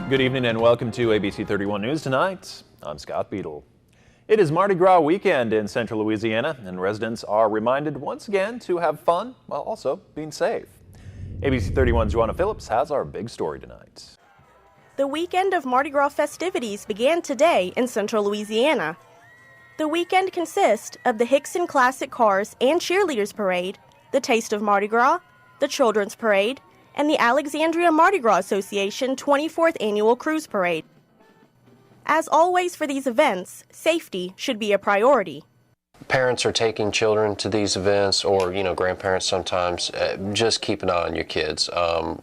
Good evening and welcome to ABC 31 News Tonight. I'm Scott Beadle. It is Mardi Gras weekend in central Louisiana, and residents are reminded once again to have fun while also being safe. ABC 31's Joanna Phillips has our big story tonight. The weekend of Mardi Gras festivities began today in central Louisiana. The weekend consists of the Hickson Classic Cars and Cheerleaders Parade, the Taste of Mardi Gras, the Children's Parade, and the Alexandria Mardi Gras Association 24th Annual Cruise Parade. As always for these events, safety should be a priority. Parents are taking children to these events, or grandparents sometimes. Just keep an eye on your kids.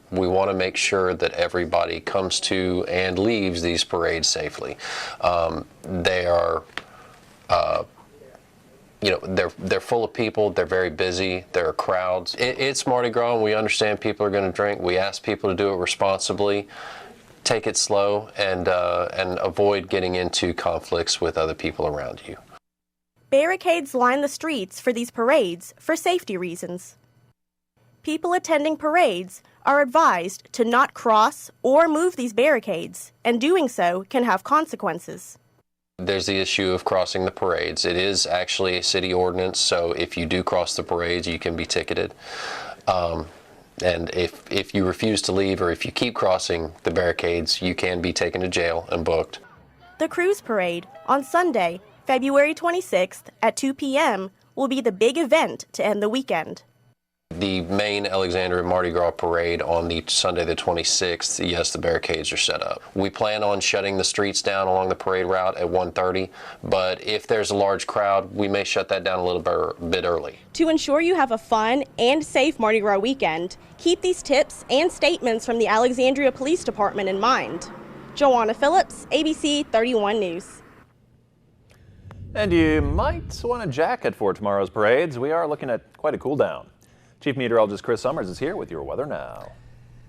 We want to make sure that everybody comes to and leaves these parades safely. They are they're full of people. They're very busy. There are crowds. It's Mardi Gras, and we understand people are going to drink. We ask people to do it responsibly, take it slow, and avoid getting into conflicts with other people around you. Barricades line the streets for these parades for safety reasons. People attending parades are advised to not cross or move these barricades, and doing so can have consequences. There's the issue of crossing the parades. It is actually a city ordinance, so if you do cross the parades, you can be ticketed. And if you refuse to leave, or if you keep crossing the barricades, you can be taken to jail and booked. The Cruise Parade on Sunday, February 26th at 2 p.m. will be the big event to end the weekend. The main Alexandria Mardi Gras parade on the Sunday the 26th, yes, the barricades are set up. We plan on shutting the streets down along the parade route at 1:30, but if there's a large crowd, we may shut that down a little bit early. To ensure you have a fun and safe Mardi Gras weekend, keep these tips and statements from the Alexandria Police Department in mind. Joanna Phillips, ABC 31 News. And you might want a jacket for tomorrow's parades. We are looking at quite a cool down. Chief Meteorologist Chris Summers is here with your weather now.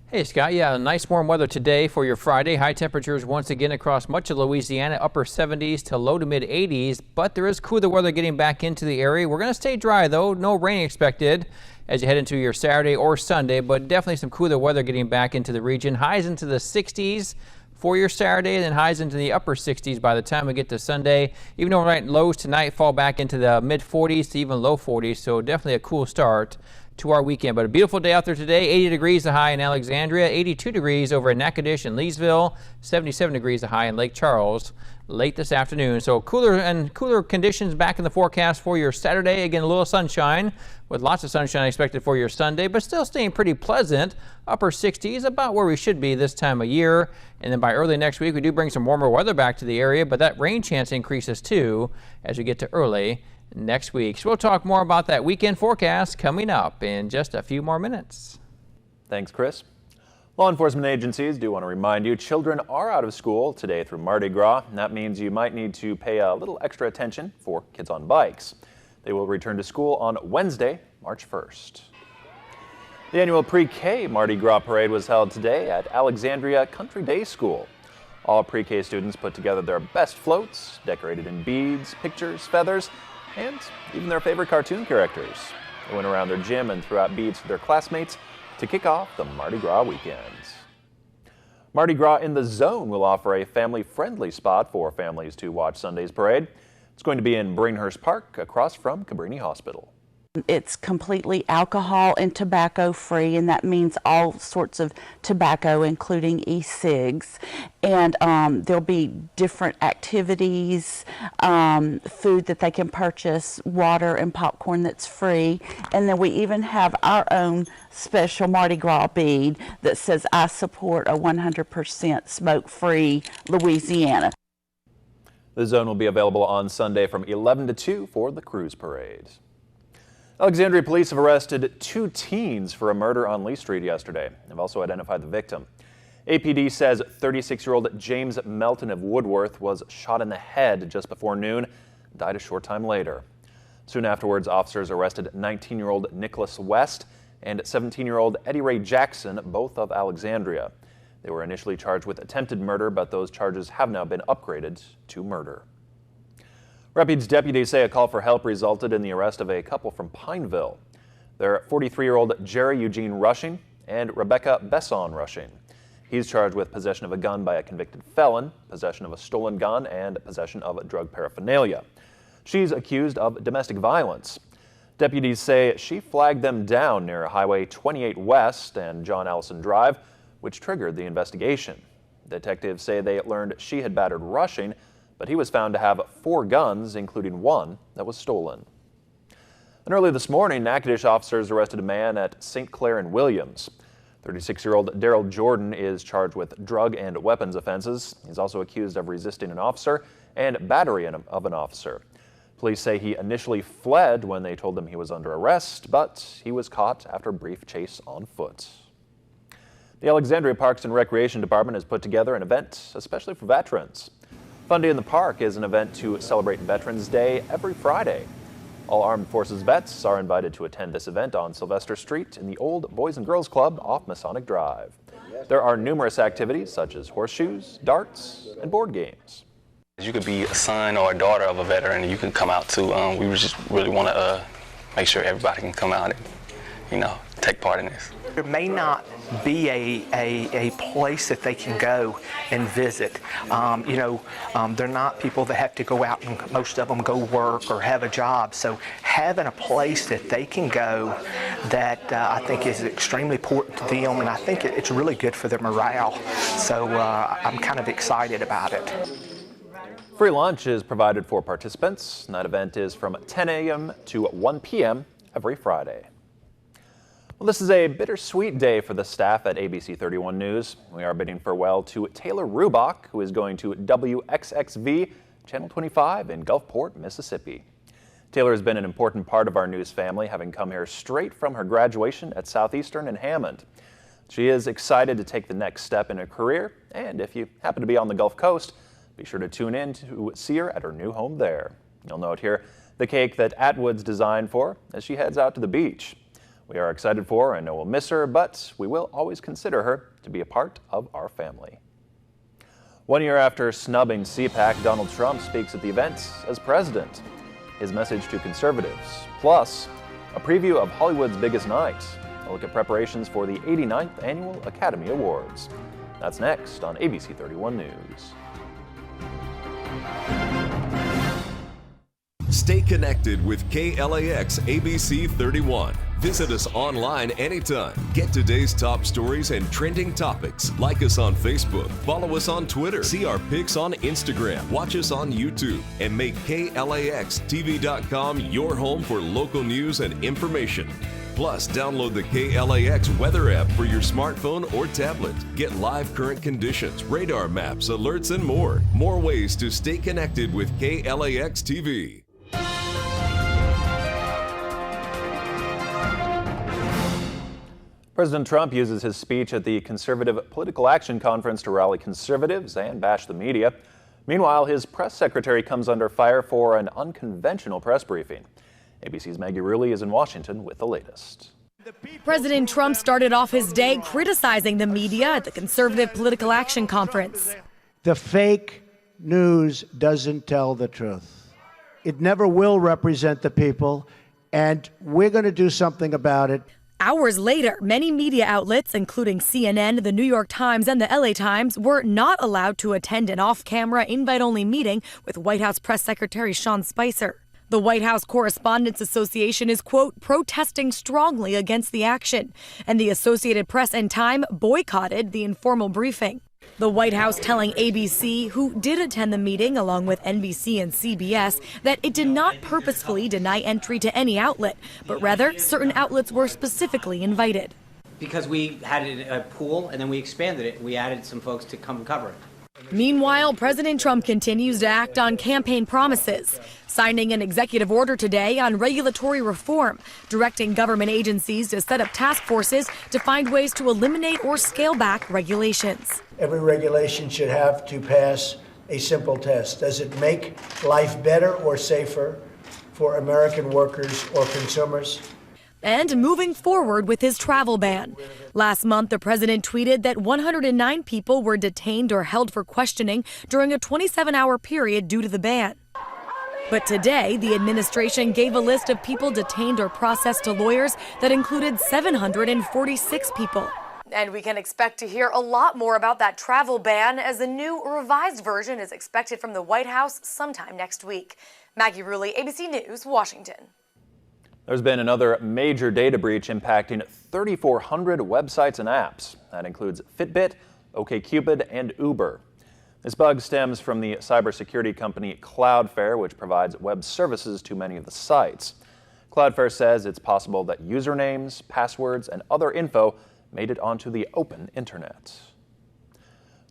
Hey Scott, yeah, nice warm weather today for your Friday. High temperatures once again across much of Louisiana, upper 70s to low to mid 80s, but there is cooler weather getting back into the area. We're going to stay dry though, no rain expected as you head into your Saturday or Sunday, but definitely some cooler weather getting back into the region. Highs into the 60s for your Saturday, and then highs into the upper 60s by the time we get to Sunday. Even overnight lows tonight fall back into the mid 40s to even low 40s, so definitely a cool start to our weekend. But a beautiful day out there today. 80 degrees the high in Alexandria, 82 degrees over in Natchitoches and Leesville, 77 degrees the high in Lake Charles late this afternoon. So cooler conditions back in the forecast for your Saturday. Again, a little sunshine with lots of sunshine expected for your Sunday, but still staying pretty pleasant. Upper 60s, about where we should be this time of year. And then by early next week, we do bring some warmer weather back to the area, but that rain chance increases too as we get to early next week. So we'll talk more about that weekend forecast coming up in just a few more minutes. Thanks, Chris. Law enforcement agencies do want to remind you children are out of school today through Mardi Gras, and that means you might need to pay a little extra attention for kids on bikes. They will return to school on Wednesday, March 1st. The annual pre-K Mardi Gras parade was held today at Alexandria Country Day School. All pre-K students put together their best floats, decorated in beads, pictures, feathers, and even their favorite cartoon characters. They went around their gym and threw out beads to their classmates to kick off the Mardi Gras weekends. Mardi Gras in the Zone will offer a family-friendly spot for families to watch Sunday's parade. It's going to be in Bringhurst Park across from Cabrini Hospital. It's completely alcohol and tobacco free, and that means all sorts of tobacco, including e-cigs. And there'll be different activities, food that they can purchase, water and popcorn that's free. And then we even have our own special Mardi Gras bead that says, "I support a 100% smoke-free Louisiana." The Zone will be available on Sunday from 11 to 2 for the cruise parade. Alexandria police have arrested 2 teens for a murder on Lee Street yesterday. They've also identified the victim. APD says 36-year-old James Melton of Woodworth was shot in the head just before noon, died a short time later. Soon afterwards, officers arrested 19-year-old Nicholas West and 17-year-old Eddie Ray Jackson, both of Alexandria. They were initially charged with attempted murder, but those charges have now been upgraded to murder. Rapids deputies say a call for help resulted in the arrest of a couple from Pineville. They're 43-year-old Jerry Eugene Rushing and Rebecca Besson Rushing. He's charged with possession of a gun by a convicted felon, possession of a stolen gun, and possession of drug paraphernalia. She's accused of domestic violence. Deputies say she flagged them down near Highway 28 West and John Allison Drive, which triggered the investigation. Detectives say they learned she had battered Rushing, but he was found to have 4 guns, including one that was stolen. And early this morning, Natchitoches officers arrested a man at St. Clair and Williams. 36-year-old Daryl Jordan is charged with drug and weapons offenses. He's also accused of resisting an officer and battery of an officer. Police say he initially fled when they told him he was under arrest, but he was caught after a brief chase on foot. The Alexandria Parks and Recreation Department has put together an event especially for veterans. Fun Day in the Park is an event to celebrate Veterans Day every Friday. All Armed Forces vets are invited to attend this event on Sylvester Street in the old Boys and Girls Club off Masonic Drive. There are numerous activities such as horseshoes, darts, and board games. You could be a son or a daughter of a veteran, and you can come out too. We just really want to make sure everybody can come out and, take part in this. There may not be a place that they can go and visit. They're not people that have to go out and most of them go work or have a job. So having a place that they can go that I think is extremely important to them, and I think it's really good for their morale. So I'm kind of excited about it. Free lunch is provided for participants, and that event is from 10 a.m. to 1 p.m. every Friday. Well, this is a bittersweet day for the staff at ABC 31 News. We are bidding farewell to Taylor Rubach, who is going to WXXV Channel 25 in Gulfport, Mississippi. Taylor has been an important part of our news family, having come here straight from her graduation at Southeastern in Hammond. She is excited to take the next step in her career, and if you happen to be on the Gulf Coast, be sure to tune in to see her at her new home there. You'll note here the cake that Atwood's designed for as she heads out to the beach. We are excited for her and know we'll miss her, but we will always consider her to be a part of our family. 1 year after snubbing CPAC, Donald Trump speaks at the event as president. His message to conservatives, plus a preview of Hollywood's biggest night, a look at preparations for the 89th Annual Academy Awards. That's next on ABC 31 News. Stay connected with KLAX ABC 31. Visit us online anytime. Get today's top stories and trending topics. Like us on Facebook. Follow us on Twitter. See our pics on Instagram. Watch us on YouTube. And make KLAXTV.com your home for local news and information. Plus, download the KLAX weather app for your smartphone or tablet. Get live current conditions, radar maps, alerts, and more. More ways to stay connected with KLAX TV. President Trump uses his speech at the Conservative Political Action Conference to rally conservatives and bash the media. Meanwhile, his press secretary comes under fire for an unconventional press briefing. ABC's Maggie Rulli is in Washington with the latest. President Trump started off his day criticizing the media at the Conservative Political Action Conference. The fake news doesn't tell the truth. It never will represent the people, and we're going to do something about it. Hours later, many media outlets, including CNN, the New York Times, and the LA Times, were not allowed to attend an off-camera, invite-only meeting with White House Press Secretary Sean Spicer. The White House Correspondents Association is, quote, protesting strongly against the action, and the Associated Press and Time boycotted the informal briefing. The White House telling ABC, who did attend the meeting along with NBC and CBS, that it did not purposefully deny entry to any outlet, but rather certain outlets were specifically invited. Because we had a pool and then we expanded it. We added some folks to come cover it. Meanwhile, President Trump continues to act on campaign promises, signing an executive order today on regulatory reform, directing government agencies to set up task forces to find ways to eliminate or scale back regulations. Every regulation should have to pass a simple test. Does it make life better or safer for American workers or consumers? And moving forward with his travel ban. Last month, the president tweeted that 109 people were detained or held for questioning during a 27-hour period due to the ban. But today, the administration gave a list of people detained or processed to lawyers that included 746 people. And we can expect to hear a lot more about that travel ban as the new revised version is expected from the White House sometime next week. Maggie Rulli, ABC News, Washington. There's been another major data breach impacting 3,400 websites and apps. That includes Fitbit, OkCupid, and Uber. This bug stems from the cybersecurity company Cloudflare, which provides web services to many of the sites. Cloudflare says it's possible that usernames, passwords, and other info made it onto the open internet.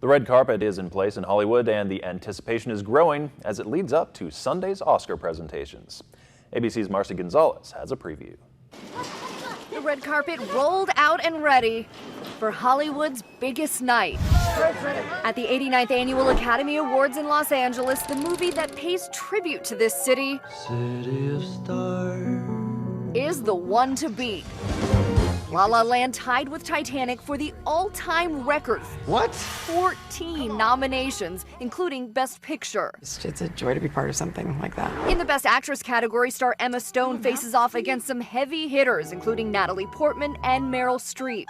The red carpet is in place in Hollywood, and the anticipation is growing as it leads up to Sunday's Oscar presentations. ABC's Marcy Gonzalez has a preview. The red carpet rolled out and ready for Hollywood's biggest night. At the 89th Annual Academy Awards in Los Angeles, the movie that pays tribute to this city of stars is the one to beat. La La Land tied with Titanic for the all-time record. What? 14 nominations, including Best Picture. It's a joy to be part of something like that. In the Best Actress category, star Emma Stone faces off against some heavy hitters, including Natalie Portman and Meryl Streep.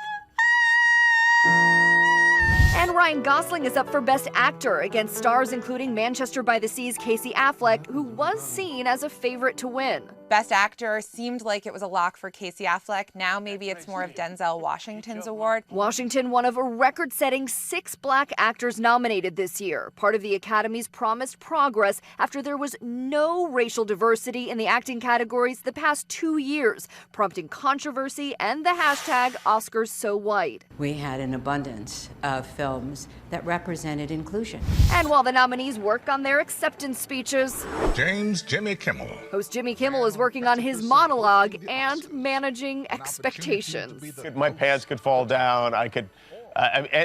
And Ryan Gosling is up for Best Actor against stars including Manchester by the Sea's Casey Affleck, who was seen as a favorite to win. Best Actor seemed like it was a lock for Casey Affleck. Now maybe it's more of Denzel Washington's award. Washington, one of a record-setting 6 black actors nominated this year, part of the Academy's promised progress after there was no racial diversity in the acting categories the past 2 years, prompting controversy and the hashtag #OscarsSoWhite. We had an abundance of films that represented inclusion. And while the nominees worked on their acceptance speeches, Jimmy Kimmel. Host Jimmy Kimmel is working on his monologue and managing expectations. My pants could fall down.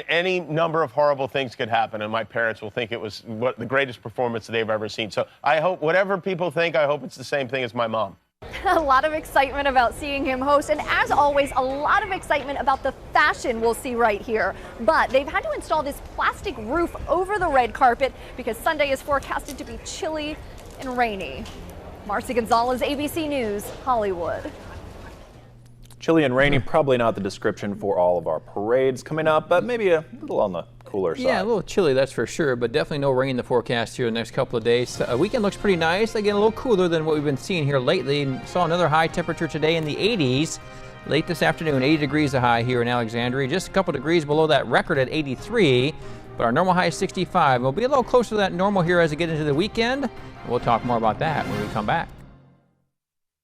Any number of horrible things could happen, and my parents will think it was the greatest performance they've ever seen. So I hope, whatever people think, I hope it's the same thing as my mom. A lot of excitement about seeing him host, and as always, a lot of excitement about the fashion we'll see right here. But they've had to install this plastic roof over the red carpet because Sunday is forecasted to be chilly and rainy. Marcy Gonzalez, ABC News, Hollywood. Chilly and rainy, probably not the description for all of our parades coming up, but maybe a little on the cooler side. Yeah, a little chilly, that's for sure, but definitely no rain in the forecast here in the next couple of days. Weekend looks pretty nice. Again, a little cooler than what we've been seeing here lately. Saw another high temperature today in the 80s. Late this afternoon, 80 degrees a high here in Alexandria. Just a couple degrees below that record at 83, but our normal high is 65. We'll be a little closer to that normal here as we get into the weekend. We'll talk more about that when we come back.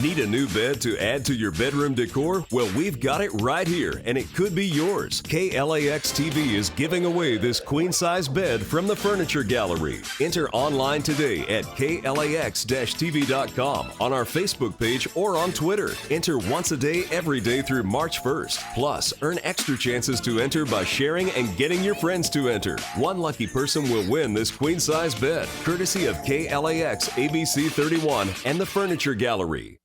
Need a new bed to add to your bedroom decor? Well, we've got it right here, and it could be yours. KLAX TV is giving away this queen-size bed from the Furniture Gallery. Enter online today at KLAX-TV.com, on our Facebook page, or on Twitter. Enter once a day, every day through March 1st. Plus, earn extra chances to enter by sharing and getting your friends to enter. One lucky person will win this queen-size bed, courtesy of KLAX ABC 31 and the Furniture Gallery.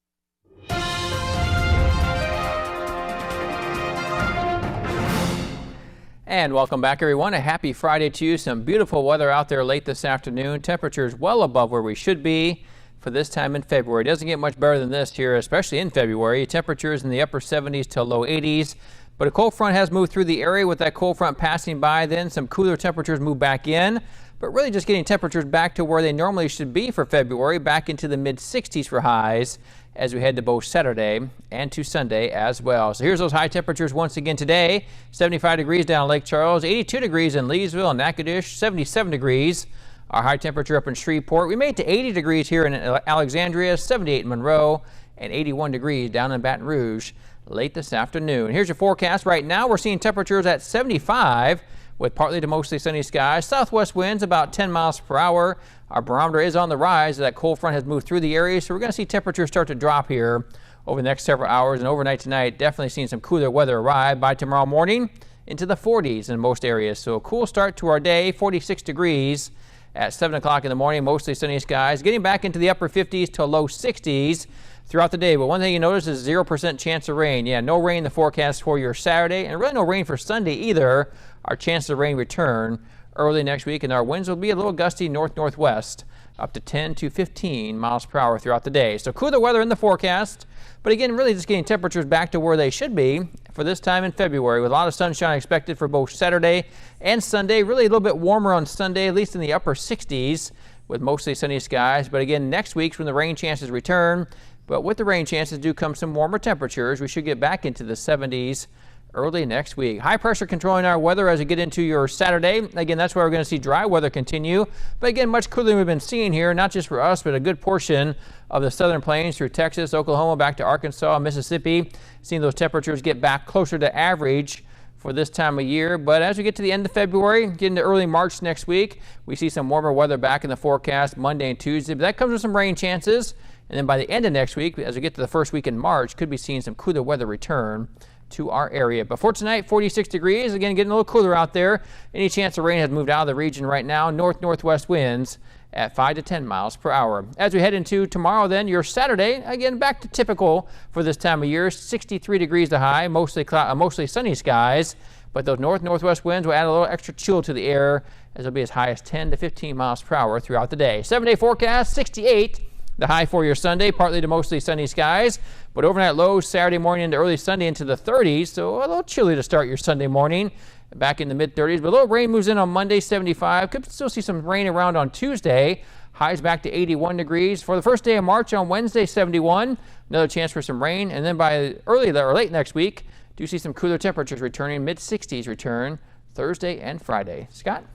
And welcome back, everyone. A happy Friday to you. Some beautiful weather out there late this afternoon. Temperatures well above where we should be for this time in February. It doesn't get much better than this here, especially in February. Temperatures in the upper 70s to low 80s. But a cold front has moved through the area. With that cold front passing by, then some cooler temperatures move back in. But really just getting temperatures back to where they normally should be for February, back into the mid-60s for highs as we head to both Saturday and to Sunday as well. So here's those high temperatures once again today. 75 degrees down Lake Charles, 82 degrees in Leesville and Natchitoches, 77 degrees. Our high temperature up in Shreveport. We made it to 80 degrees here in Alexandria, 78 in Monroe, and 81 degrees down in Baton Rouge late this afternoon. Here's your forecast. Right now we're seeing temperatures at 75 with partly to mostly sunny skies. Southwest winds about 10 miles per hour. Our barometer is on the rise. That cold front has moved through the area, so we're going to see temperatures start to drop here over the next several hours. And overnight tonight, definitely seeing some cooler weather arrive by tomorrow morning into the 40s in most areas. So a cool start to our day, 46 degrees at 7 o'clock in the morning, mostly sunny skies. Getting back into the upper 50s to low 60s throughout the day. But one thing you notice is 0% chance of rain. Yeah, no rain in the forecast for your Saturday, and really no rain for Sunday either. Our chances of rain return early next week, and our winds will be a little gusty north-northwest, up to 10 to 15 miles per hour throughout the day. So cooler weather in the forecast, but again, really just getting temperatures back to where they should be for this time in February, with a lot of sunshine expected for both Saturday and Sunday. Really a little bit warmer on Sunday, at least in the upper 60s, with mostly sunny skies. But again, next week's when the rain chances return. But with the rain chances do come some warmer temperatures. We should get back into the 70s early next week. High pressure controlling our weather as we get into your Saturday. Again, that's where we're going to see dry weather continue. But again, much cooler than we've been seeing here, not just for us, but a good portion of the southern plains through Texas, Oklahoma, back to Arkansas, Mississippi. Seeing those temperatures get back closer to average for this time of year. But as we get to the end of February, get into early March next week, we see some warmer weather back in the forecast Monday and Tuesday. But that comes with some rain chances. And then by the end of next week, as we get to the first week in March, could be seeing some cooler weather return to our area. But for tonight, 46 degrees. Again, getting a little cooler out there. Any chance of rain has moved out of the region right now. North-northwest winds at 5 to 10 miles per hour. As we head into tomorrow, then, your Saturday, again, back to typical for this time of year. 63 degrees to high, mostly sunny skies. But those north-northwest winds will add a little extra chill to the air, as it'll be as high as 10 to 15 miles per hour throughout the day. 7-day forecast, 68. The high for your Sunday, partly to mostly sunny skies, but overnight lows Saturday morning into early Sunday into the 30s, so a little chilly to start your Sunday morning, back in the mid-30s. But a little rain moves in on Monday, 75. Could still see some rain around on Tuesday. Highs back to 81 degrees. For the first day of March on Wednesday, 71. Another chance for some rain, and then by early or late next week, do see some cooler temperatures returning. Mid-60s return Thursday and Friday. Scott?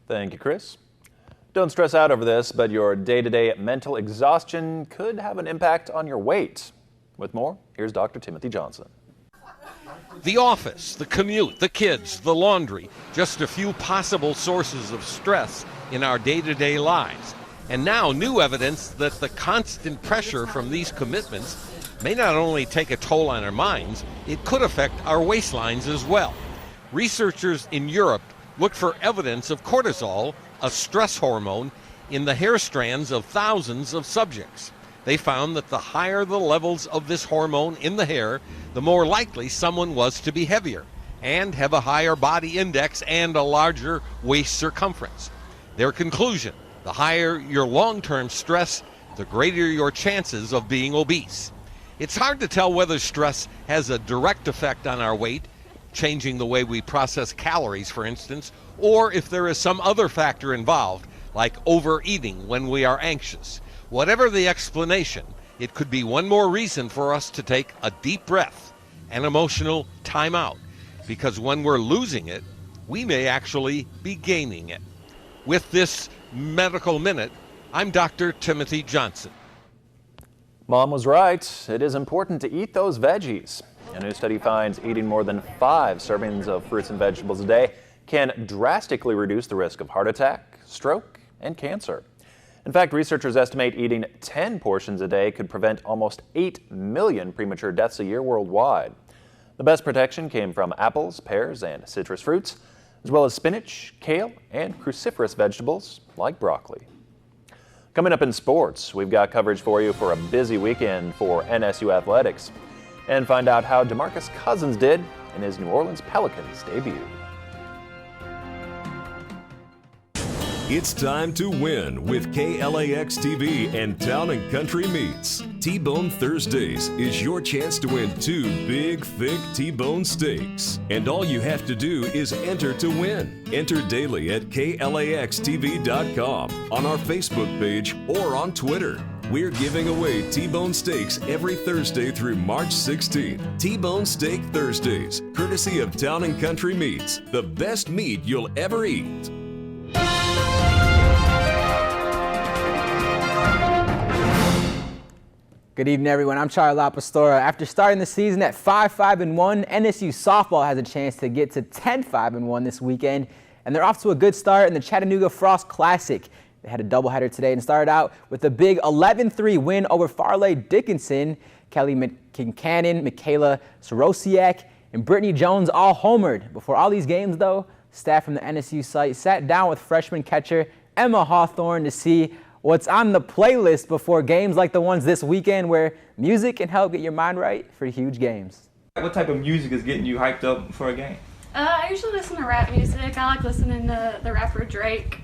Thank you, Chris. Don't stress out over this, but your day-to-day mental exhaustion could have an impact on your weight. With more, here's Dr. Timothy Johnson. The office, the commute, the kids, the laundry, just a few possible sources of stress in our day-to-day lives. And now new evidence that the constant pressure from these commitments may not only take a toll on our minds, it could affect our waistlines as well. Researchers in Europe looked for evidence of cortisol, a stress hormone, in the hair strands of thousands of subjects. They found that the higher the levels of this hormone in the hair, the more likely someone was to be heavier and have a higher body index and a larger waist circumference. Their conclusion: the higher your long-term stress, the greater your chances of being obese. It's hard to tell whether stress has a direct effect on our weight, changing the way we process calories, for instance, or if there is some other factor involved, like overeating when we are anxious. Whatever the explanation, it could be one more reason for us to take a deep breath, an emotional timeout, because when we're losing it, we may actually be gaining it. With this Medical Minute, I'm Dr. Timothy Johnson. Mom was right. It is important to eat those veggies. A new study finds eating more than 5 servings of fruits and vegetables a day can drastically reduce the risk of heart attack, stroke, and cancer. In fact, researchers estimate eating 10 portions a day could prevent almost 8 million premature deaths a year worldwide. The best protection came from apples, pears, and citrus fruits, as well as spinach, kale, and cruciferous vegetables like broccoli. Coming up in sports, we've got coverage for you for a busy weekend for NSU athletics, and find out how DeMarcus Cousins did in his New Orleans Pelicans debut. It's time to win with KLAX TV and Town and Country Meats. T-Bone Thursdays is your chance to win 2 big, thick T-bone steaks. And all you have to do is enter to win. Enter daily at KLAXTV.com, on our Facebook page, or on Twitter. We're giving away T-bone steaks every Thursday through March 16th. T-Bone Steak Thursdays, courtesy of Town and Country Meats, the best meat you'll ever eat. Good evening, everyone. I'm Charlie LaPastora. After starting the season at 5-5-1, NSU softball has a chance to get to 10-5-1 this weekend, and they're off to a good start in the Chattanooga Frost Classic. They had a doubleheader today and started out with a big 11-3 win over Farley Dickinson. Kelly Kincannon, Michaela Sorosiak, and Brittany Jones all homered. Before all these games, though, staff from the NSU site sat down with freshman catcher Emma Hawthorne to see what's on the playlist before games like the ones this weekend, where music can help get your mind right for huge games. What type of music is getting you hyped up for a game? I usually listen to rap music. I like listening to the rapper Drake.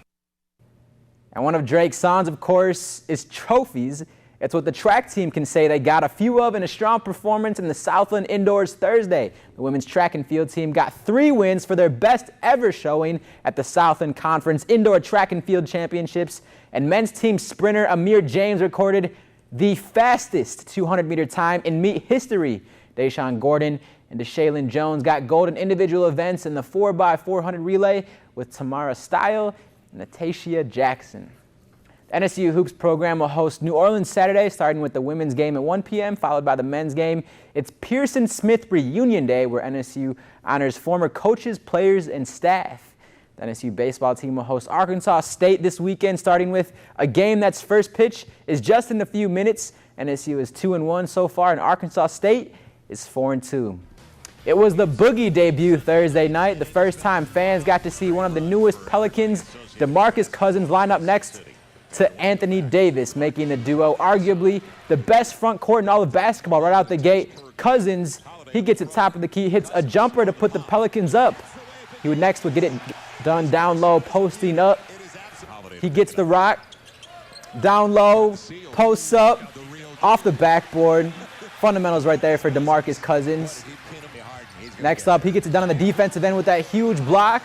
And one of Drake's songs, of course, is Trophies. It's what the track team can say they got a few of in a strong performance in the Southland Indoors Thursday. The women's track and field team got 3 wins for their best ever showing at the Southland Conference Indoor Track and Field Championships. And men's team sprinter Amir James recorded the fastest 200-meter time in meet history. Deshaun Gordon and Deshaylin Jones got gold in individual events in the 4x400 relay with Tamara Stile and Natasha Jackson. The NSU Hoops program will host New Orleans Saturday, starting with the women's game at 1 p.m., followed by the men's game. It's Pearson Smith Reunion Day, where NSU honors former coaches, players, and staff. The NSU baseball team will host Arkansas State this weekend, starting with a game that's first pitch is just in a few minutes. NSU is 2-1 so far, and Arkansas State is 4-2. It was the Boogie debut Thursday night, the first time fans got to see one of the newest Pelicans, DeMarcus Cousins, line up next to Anthony Davis, making the duo arguably the best front court in all of basketball right out the gate. Cousins, he gets it top of the key, hits a jumper to put the Pelicans up. He would get it done down low, posting up. He gets the rock, down low, posts up, off the backboard. Fundamentals right there for DeMarcus Cousins. Next up, he gets it done on the defensive end with that huge block.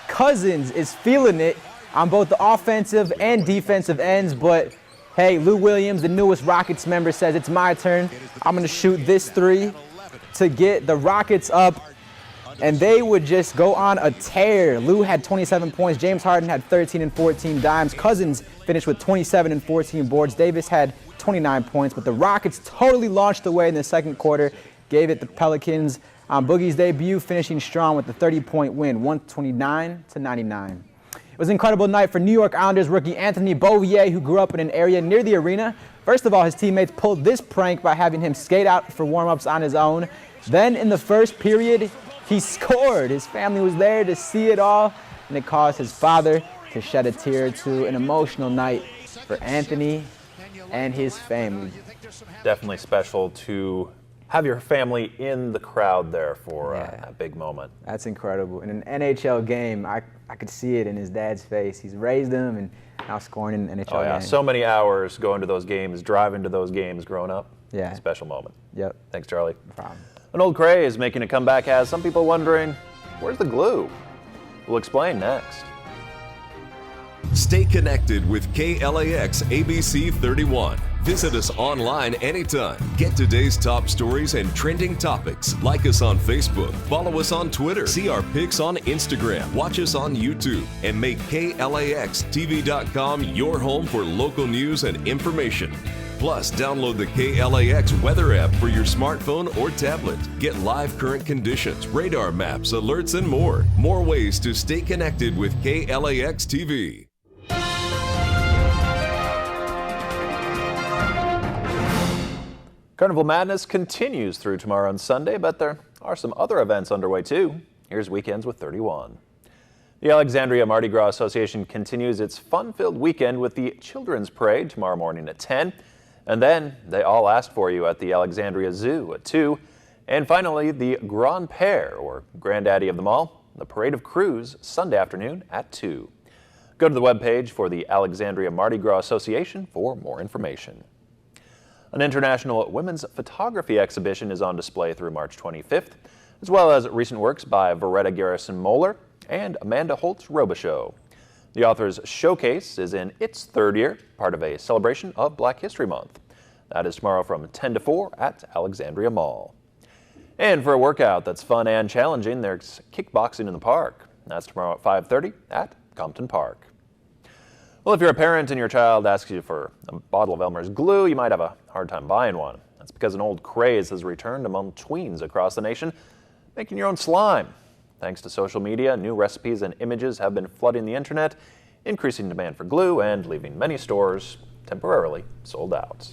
Cousins is feeling it on both the offensive and defensive ends, but hey, Lou Williams, the newest Rockets member, says it's my turn. I'm going to shoot this 3 to get the Rockets up, and they would just go on a tear. Lou had 27 points. James Harden had 13 and 14 dimes. Cousins finished with 27 and 14 boards. Davis had 29 points, but the Rockets totally launched away in the second quarter, gave it the Pelicans on Boogie's debut, finishing strong with a 30-point win, 129-99. It was an incredible night for New York Islanders rookie Anthony Beauvillier, who grew up in an area near the arena. First of all, his teammates pulled this prank by having him skate out for warm-ups on his own. Then in the first period, he scored. His family was there to see it all, and it caused his father to shed a tear or two. An emotional night for Anthony and his family. Definitely special to have your family in the crowd there for a big moment. That's incredible. In an NHL game, I could see it in his dad's face. He's raised him and now scoring in an NHL game. So many hours going to those games, driving to those games growing up. Yeah. Special moment. Yep. Thanks, Charlie. No problem. An old craze making a comeback has some people wondering, where's the glue? We'll explain next. Stay connected with KLAX ABC 31. Visit us online anytime. Get today's top stories and trending topics. Like us on Facebook. Follow us on Twitter. See our pics on Instagram. Watch us on YouTube. And make KLAXTV.com your home for local news and information. Plus, download the KLAX weather app for your smartphone or tablet. Get live current conditions, radar maps, alerts, and more. More ways to stay connected with KLAX TV. Carnival Madness continues through tomorrow and Sunday, but there are some other events underway too. Here's Weekends with 31. The Alexandria Mardi Gras Association continues its fun-filled weekend with the Children's Parade tomorrow morning at 10. And then they all asked for you at the Alexandria Zoo at 2. And finally, the Grand Père, or granddaddy of them all, the Parade of Crews, Sunday afternoon at 2. Go to the webpage for the Alexandria Mardi Gras Association for more information. An international women's photography exhibition is on display through March 25th, as well as recent works by Veretta Garrison Moeller and Amanda Holtz-Robichaux. The author's showcase is in its 3rd year, part of a celebration of Black History Month. That is tomorrow from 10 to 4 at Alexandria Mall. And for a workout that's fun and challenging, there's kickboxing in the park. That's tomorrow at 5:30 at Compton Park. Well, if you're a parent and your child asks you for a bottle of Elmer's glue, you might have a hard time buying one. That's because an old craze has returned among tweens across the nation, making your own slime. Thanks to social media, new recipes and images have been flooding the internet, increasing demand for glue and leaving many stores temporarily sold out.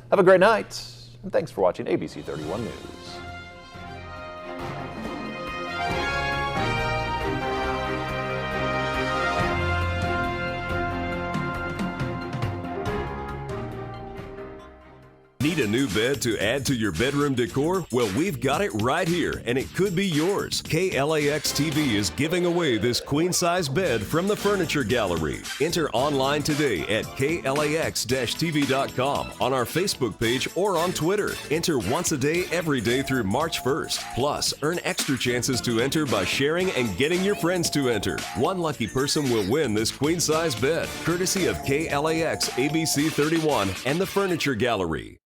Have a great night, and thanks for watching ABC 31 News. Need a new bed to add to your bedroom decor? Well, we've got it right here, and it could be yours. KLAX TV is giving away this queen-size bed from the Furniture Gallery. Enter online today at KLAX-TV.com, on our Facebook page, or on Twitter. Enter once a day, every day through March 1st. Plus, earn extra chances to enter by sharing and getting your friends to enter. One lucky person will win this queen-size bed, courtesy of KLAX ABC 31 and the Furniture Gallery.